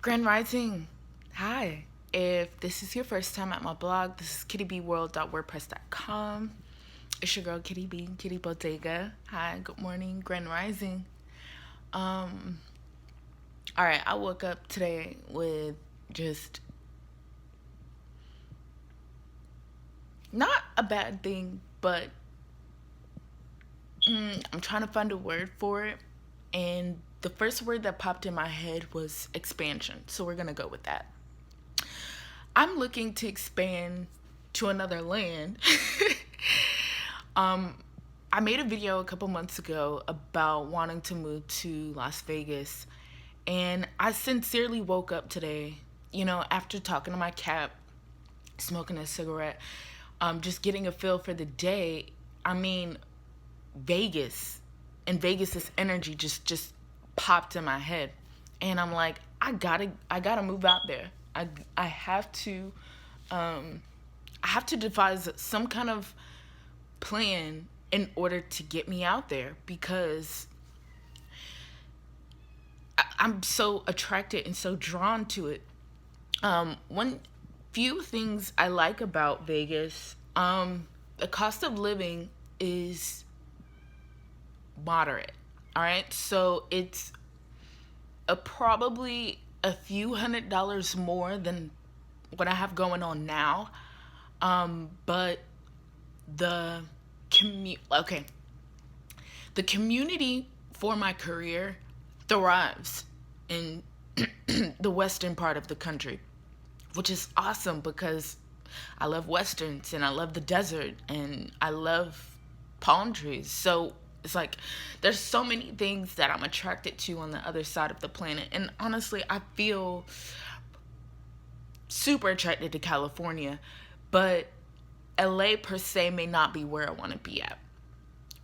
Grand Rising. Hi. If this is your first time at my blog, this is kittybworld.wordpress.com. It's your girl Kitty B, Kitty Bodega. Hi, good morning, Grand Rising. Um, all right, I woke up today with just not a bad thing, but I'm trying to find a word for it. And the first word that popped in my head was expansion. So we're going to go with that. I'm looking to expand to another land. I made a video a couple months ago about wanting to move to Las Vegas, and I sincerely woke up today, after talking to my cat, smoking a cigarette, just getting a feel for the day. I mean, Vegas and Vegas's energy just popped in my head, and I'm like, I gotta move out there. I have to I have to devise some kind of plan in order to get me out there because I'm so attracted and so drawn to it. One few things I like about Vegas, the cost of living is moderate. All right, so it's probably a few $100s more than what I have going on now. But the okay, the community for my career thrives in the western part of the country, which is awesome because I love westerns and I love the desert and I love palm trees. So it's like there's so many things that I'm attracted to on the other side of the planet. And honestly, I feel super attracted to California, but LA per se may not be where I want to be at.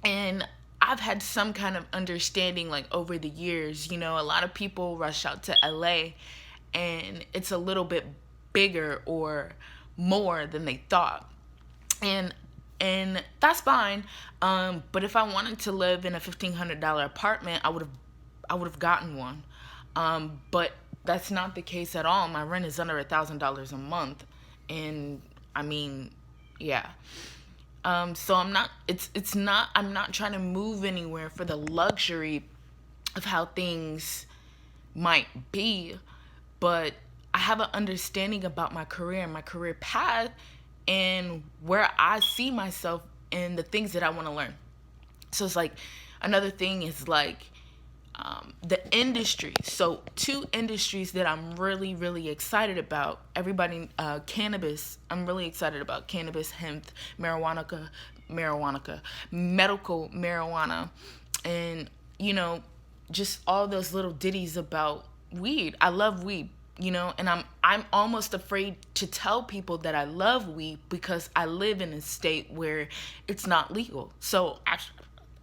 And I've had some kind of understanding like over the years, a lot of people rush out to LA and it's a little bit bigger or more than they thought. And that's fine. But if I wanted to live in a $1,500 apartment, I would have gotten one. But that's not the case at all. My rent is under $1,000 a month, and I mean, yeah. So I'm not. It's not. I'm not trying to move anywhere for the luxury of how things might be, but I have an understanding about my career and my career path and where I see myself and the things that I want to learn. So it's like another thing is like the industry. So two industries that I'm really, really excited about. Everybody, cannabis. I'm really excited about cannabis, hemp, medical marijuana, and just all those little ditties about weed. I love weed. And I'm almost afraid to tell people that I love weed because I live in a state where it's not legal. So I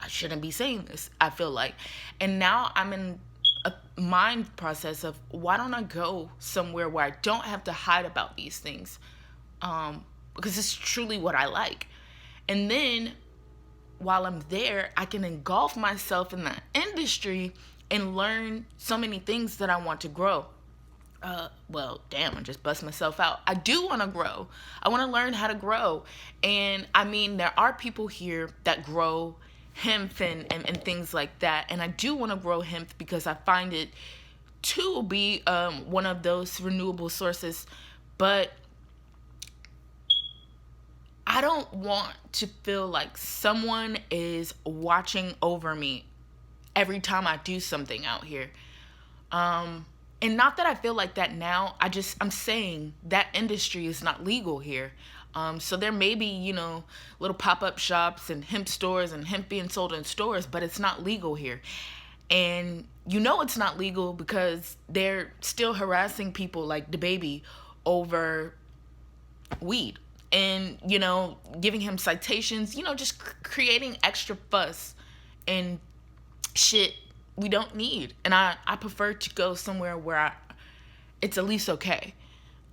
shouldn't be saying this, I feel like. And now I'm in a mind process of why don't I go somewhere where I don't have to hide about these things? Because it's truly what I like. And then while I'm there, I can engulf myself in that industry and learn so many things that I want to grow. Well, damn, I just bust myself out. I do want to grow. I want to learn how to grow. And I mean, there are people here that grow hemp and things like that. And I do want to grow hemp because I find it to be one of those renewable sources. But I don't want to feel like someone is watching over me every time I do something out here. And not that I feel like that now. I'm saying that industry is not legal here. So there may be, little pop-up shops and hemp stores and hemp being sold in stores, but it's not legal here. And it's not legal because they're still harassing people like the baby over weed and, giving him citations, just creating extra fuss and shit we don't need. And I prefer to go somewhere where it's at least okay.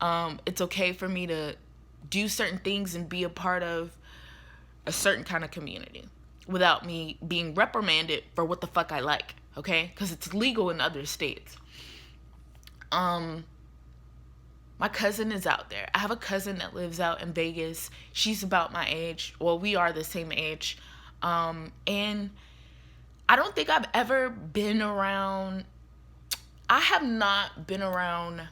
It's okay for me to do certain things and be a part of a certain kind of community without me being reprimanded for what the fuck I like, okay? Because it's legal in other states. Um, my cousin is out there. I have a cousin that lives out in Vegas. She's about my age. Well, we are the same age. And I don't think I've ever been around, I have not been around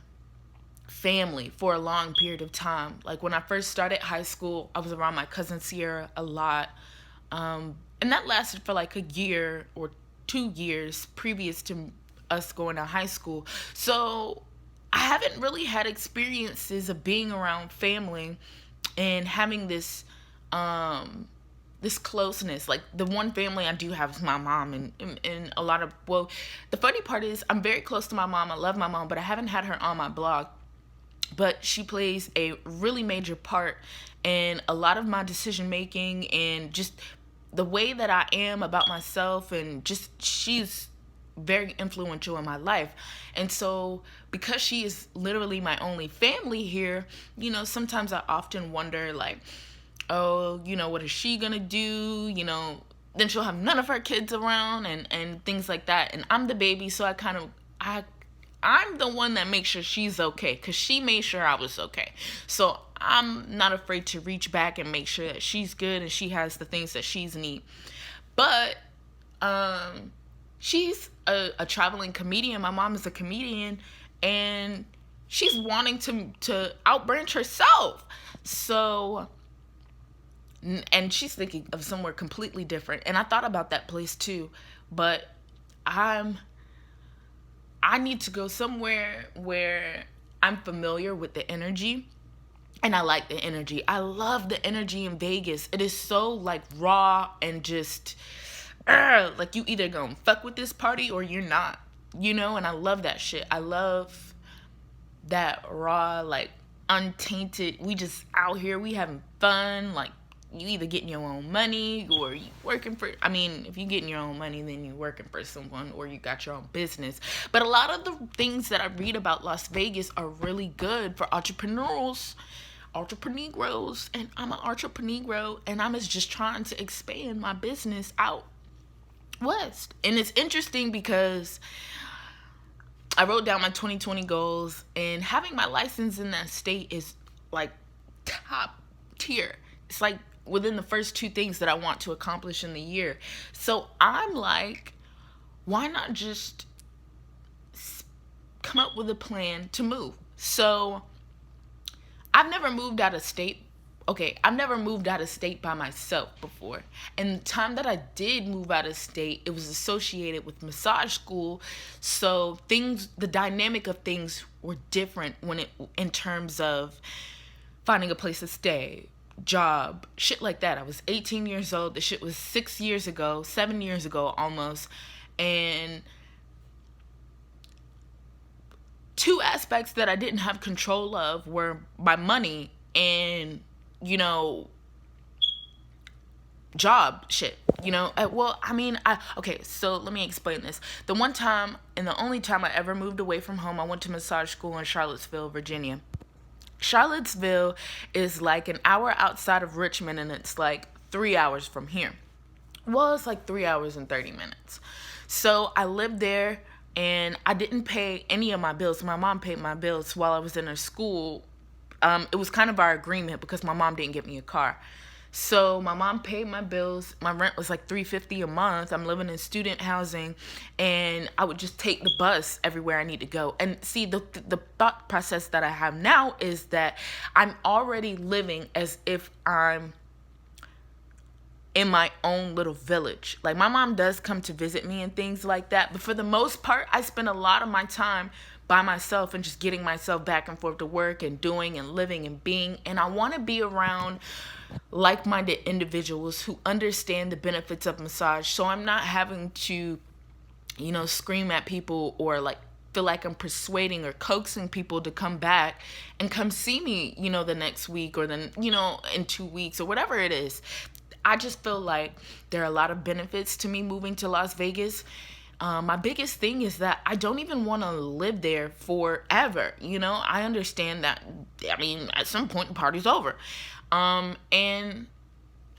family for a long period of time. Like when I first started high school, I was around my cousin Sierra a lot. And that lasted for like a year or 2 years previous to us going to high school. So I haven't really had experiences of being around family and having this closeness. Like the one family I do have is my mom, and a lot of, well, the funny part is I'm very close to my mom. I love my mom, but I haven't had her on my blog. But she plays a really major part in a lot of my decision making and just the way that I am about myself, and just she's very influential in my life. And so because she is literally my only family here, sometimes I often wonder, like, oh, what is she gonna do? Then she'll have none of her kids around, and things like that. And I'm the baby, so I'm the one that makes sure she's okay, because she made sure I was okay. So I'm not afraid to reach back and make sure that she's good and she has the things that she's need. But she's a traveling comedian. My mom is a comedian, and she's wanting to outbranch herself. So, and she's thinking of somewhere completely different. And I thought about that place too, but I need to go somewhere where I'm familiar with the energy, and I like the energy. I love the energy in Vegas. It is so like raw and just like you either gonna fuck with this party or you're not, and I love that shit. I love that raw, like untainted, we just out here, we having fun. Like you either getting your own money or you working for, I mean, if you getting your own money, then you're working for someone or you got your own business. But a lot of the things that I read about Las Vegas are really good for entrepreneurs, and I'm an entrepreneur, and I'm just trying to expand my business out west. And it's interesting because I wrote down my 2020 goals, and having my license in that state is like top tier. It's like within the first two things that I want to accomplish in the year. So I'm like, why not just come up with a plan to move? So I've never moved out of state. Okay, I've never moved out of state by myself before. And the time that I did move out of state, it was associated with massage school. So the dynamic of things were different in terms of finding a place to stay, job, shit like that. I was 18 years old. The shit was 7 years ago almost. And two aspects that I didn't have control of were my money and, job shit. Okay, so let me explain this. The one time and the only time I ever moved away from home, I went to massage school in Charlottesville, Virginia. Charlottesville is like an hour outside of Richmond, and it's like 3 hours from here. Well, it's like 3 hours and 30 minutes. So I lived there, and I didn't pay any of my bills. My mom paid my bills while I was in her school. It was kind of our agreement because my mom didn't get me a car. So my mom paid my bills. My rent was like $350 a month. I'm living in student housing, and I would just take the bus everywhere I need to go. And see, the thought process that I have now is that I'm already living as if I'm in my own little village. Like my mom does come to visit me and things like that, but for the most part, I spend a lot of my time by myself and just getting myself back and forth to work and doing and living and being. And I want to be around like-minded individuals who understand the benefits of massage, so I'm not having to scream at people or like feel like I'm persuading or coaxing people to come back and come see me the next week or then in 2 weeks or whatever it is. I just feel like there are a lot of benefits to me moving to Las Vegas. My biggest thing is that I don't even want to live there forever. I understand that, at some point the party's over. And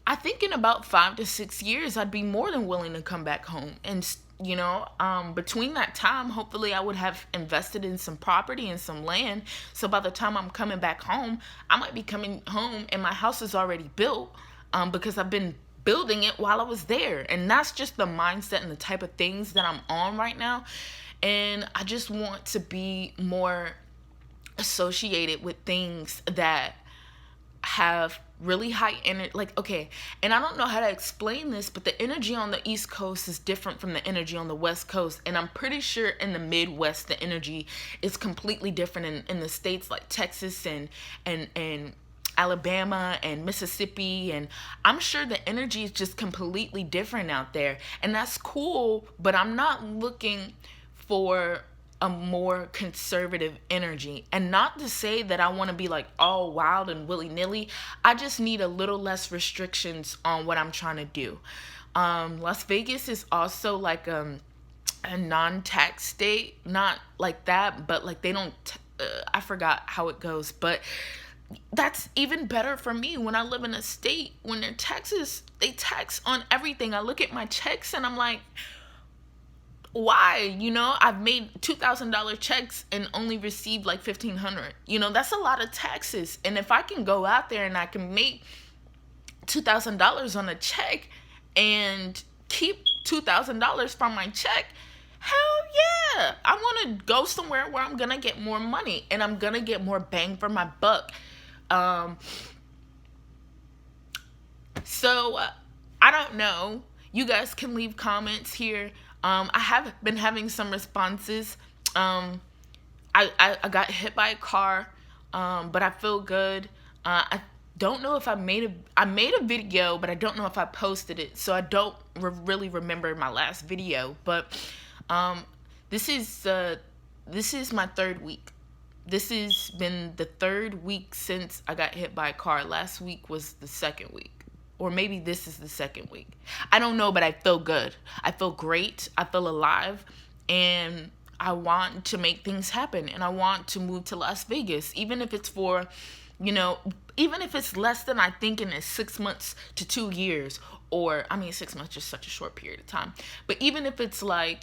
I think in about 5 to 6 years, I'd be more than willing to come back home and, between that time, hopefully I would have invested in some property and some land. So by the time I'm coming back home, I might be coming home and my house is already built, because I've been building it while I was there. And that's just the mindset and the type of things that I'm on right now. And I just want to be more associated with things that have really high energy. Like, okay, and I don't know how to explain this, but the energy on the East Coast is different from the energy on the West Coast. And I'm pretty sure in the Midwest, the energy is completely different in the states like Texas and Alabama and Mississippi. And I'm sure the energy is just completely different out there. And that's cool, but I'm not looking for a more conservative energy. And not to say that I want to be like all wild and willy-nilly. I just need a little less restrictions on what I'm trying to do. Las Vegas is also like a non-tax state. Not like that, but like they don't, I forgot how it goes. But that's even better for me when I live in a state when their taxes, they tax on everything. I look at my checks and I'm like, why? I've made $2,000 checks and only received like 1,500. That's a lot of taxes. And if I can go out there and I can make $2,000 on a check and keep $2,000 from my check, hell yeah. I want to go somewhere where I'm going to get more money and I'm going to get more bang for my buck. So I don't know. You guys can leave comments here. I have been having some responses. I got hit by a car, but I feel good. I don't know if I made a video, but I don't know if I posted it, so I don't really remember my last video. But this is my third week. This has been the third week since I got hit by a car. Last week was the second week. Or maybe this is the second week. I don't know, but I feel good. I feel great. I feel alive. And I want to make things happen. And I want to move to Las Vegas. Even if it's for, even if it's less than I think in 6 months to 2 years. Or, 6 months is such a short period of time. But even if it's like,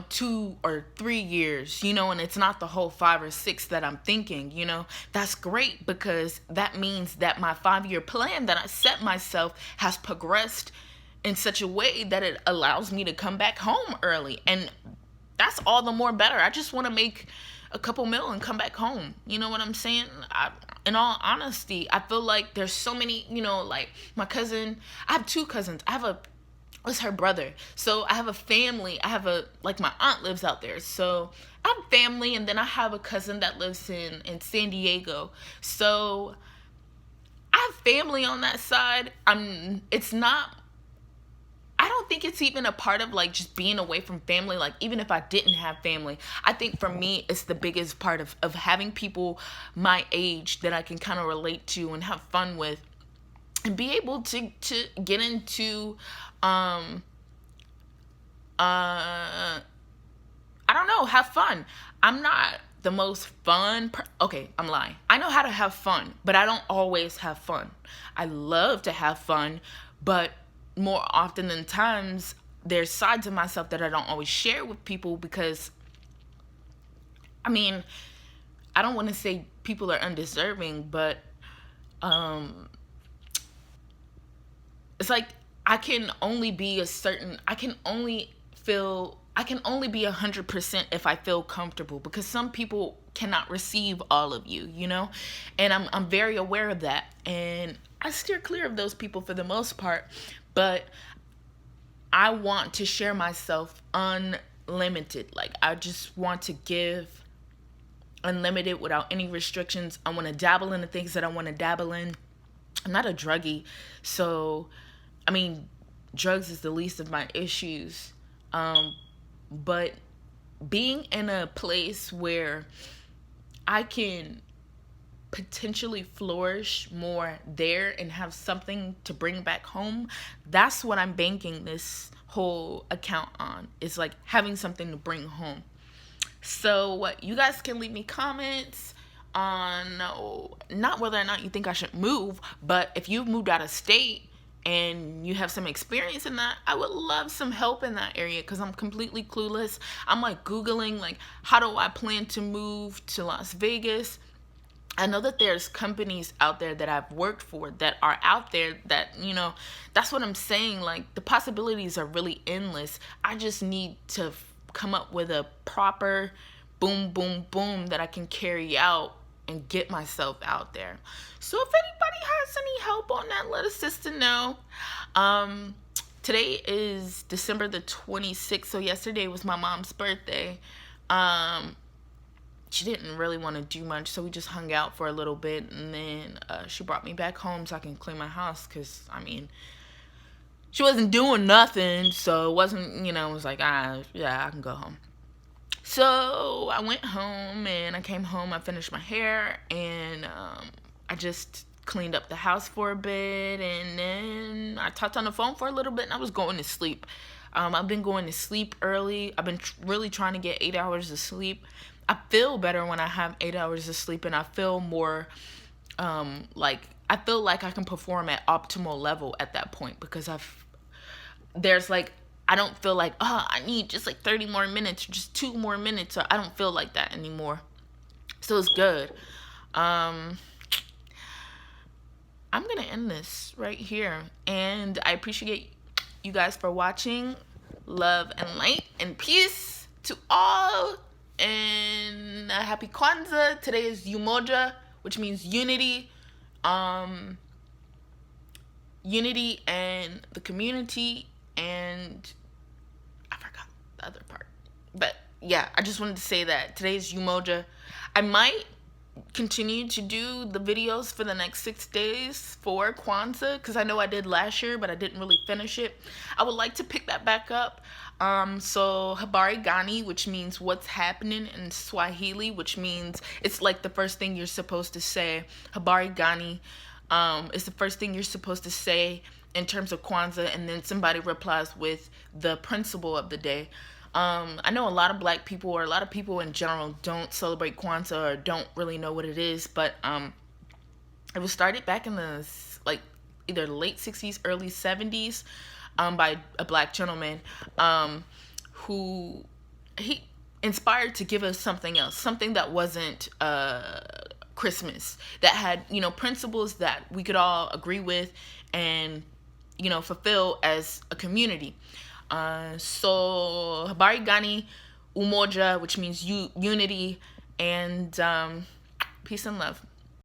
2 or 3 years, and it's not the whole 5 or 6 that I'm thinking, that's great, because that means that my 5-year plan that I set myself has progressed in such a way that it allows me to come back home early. And that's all the more better. I just want to make a couple mil and come back home. You know what I'm saying? In all honesty, I feel like there's so many, like my cousin, I have 2 cousins. It's her brother. So I have a family. My aunt lives out there. So I have family, and then I have a cousin that lives in San Diego. So I have family on that side. I don't think it's even a part of like just being away from family. Like even if I didn't have family, I think for me, it's the biggest part of having people my age that I can kind of relate to and have fun with. And be able to get into, I don't know, have fun. I'm not the most fun. Okay, I'm lying. I know how to have fun, but I don't always have fun. I love to have fun, but more often than times, there's sides of myself that I don't always share with people because, I don't want to say people are undeserving, but, it's like I can only be 100% if I feel comfortable, because some people cannot receive all of you, and I'm very aware of that, and I steer clear of those people for the most part. But I want to share myself unlimited. Like I just want to give unlimited without any restrictions. I want to dabble in the things that I want to dabble in. I'm not a druggie, so drugs is the least of my issues. But being in a place where I can potentially flourish more there and have something to bring back home, that's what I'm banking this whole account on. It's like having something to bring home. So you guys can leave me comments on not whether or not you think I should move, but if you've moved out of state, and you have some experience in that, I would love some help in that area because I'm completely clueless. I'm like Googling, like, how do I plan to move to Las Vegas? I know that there's companies out there that I've worked for that are out there that, that's what I'm saying. Like, the possibilities are really endless. I just need to come up with a proper boom, boom, boom that I can carry out and get myself out there. So if anybody has any help on that, let a sister know. Today is December the 26th, so yesterday was my mom's birthday. She didn't really want to do much, so we just hung out for a little bit, and then she brought me back home so I can clean my house, because, she wasn't doing nothing, so it wasn't, it was like, yeah, I can go home. So I went home, and I came home, I finished my hair, and I just cleaned up the house for a bit, and then I talked on the phone for a little bit, and I was going to sleep. I've been going to sleep early. I've been really trying to get 8 hours of sleep. I feel better when I have 8 hours of sleep, and I feel more I feel like I can perform at optimal level at that point, because I don't feel like, I need just like 30 more minutes or just 2 more minutes. Or I don't feel like that anymore. So it's good. I'm going to end this right here. And I appreciate you guys for watching. Love and light and peace to all. And happy Kwanzaa. Today is Umoja, which means unity. Unity and the community, and I forgot the other part. But yeah, I just wanted to say that today's Umoja. I might continue to do the videos for the next 6 days for Kwanzaa, because I know I did last year, but I didn't really finish it. I would like to pick that back up. So Habari Gani, which means what's happening in Swahili, which means it's like the first thing you're supposed to say. Habari Gani is the first thing you're supposed to say in terms of Kwanzaa, and then somebody replies with the principle of the day. I know a lot of black people, or a lot of people in general, don't celebrate Kwanzaa or don't really know what it is, but it was started back in the either late 60s, early 70s, by a black gentleman who he inspired to give us something else, something that wasn't Christmas, that had principles that we could all agree with and fulfill as a community. So Habari Gani Umoja, which means unity, and peace and love.